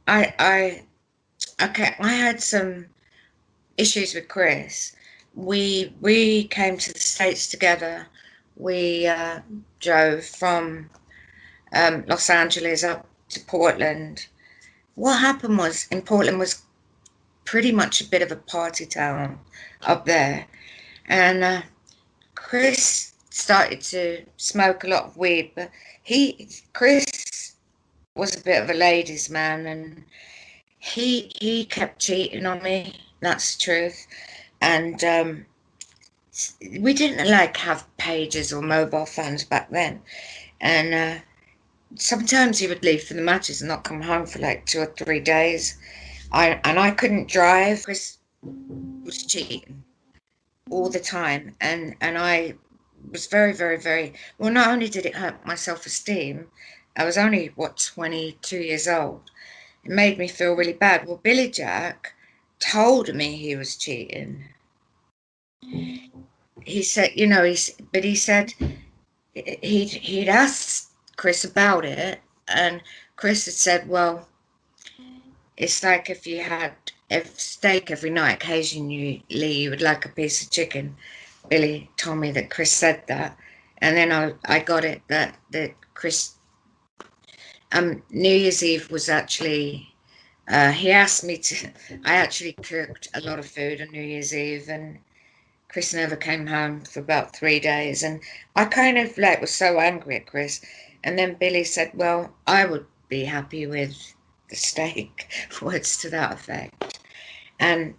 I okay, I had some issues with Chris. We came to the States together. We drove from Los Angeles up to Portland. What happened was, in Portland was pretty much a bit of a party town up there, and Chris started to smoke a lot of weed, but Chris was a bit of a ladies' man, and he kept cheating on me. That's the truth. And we didn't like have pages or mobile phones back then. And sometimes he would leave for the matches and not come home for like 2 or 3 days. I couldn't drive. Chris was cheating all the time, and I was very, very, very well. Not only did it hurt my self-esteem, I was only what 22 years old. It made me feel really bad. Well, Billy Jack told me he was cheating. He said, but he said he'd asked Chris about it, and Chris had said, well, it's like if you had a steak every night, occasionally you would like a piece of chicken. Billy told me that Chris said that, and then I got it that Chris New Year's Eve was actually he asked me to. I actually cooked a lot of food on New Year's Eve, and Chris never came home for about 3 days, and I kind of like was so angry at Chris. And then Billy said, "Well, I would be happy with the steak," words to that effect. And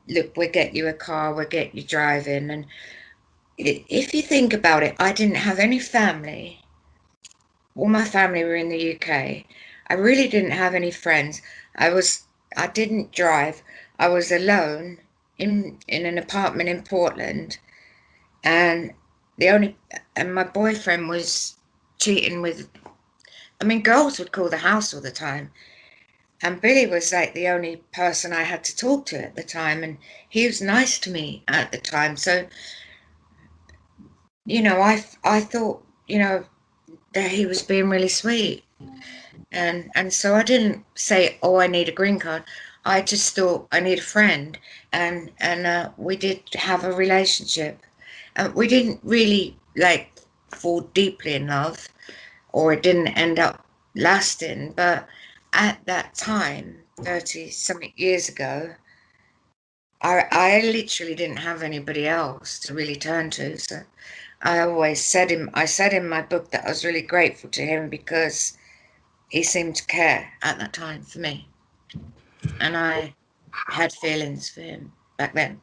look, we'll get you a car, we'll get you driving. And if you think about it, I didn't have any family. All my family were in the UK. I really didn't have any friends. I was I didn't drive. I was alone in an apartment in Portland, and the only and my boyfriend was cheating with. I mean, girls would call the house all the time, and Billy was like the only person I had to talk to at the time, and he was nice to me at the time. So I thought that he was being really sweet. And so I didn't say, "Oh, I need a green card." I just thought I need a friend, and we did have a relationship. We didn't really like fall deeply in love, or it didn't end up lasting. But at that time, 30 something years ago, I literally didn't have anybody else to really turn to. So I said in my book that I was really grateful to him because he seemed to care at that time for me, and I had feelings for him back then.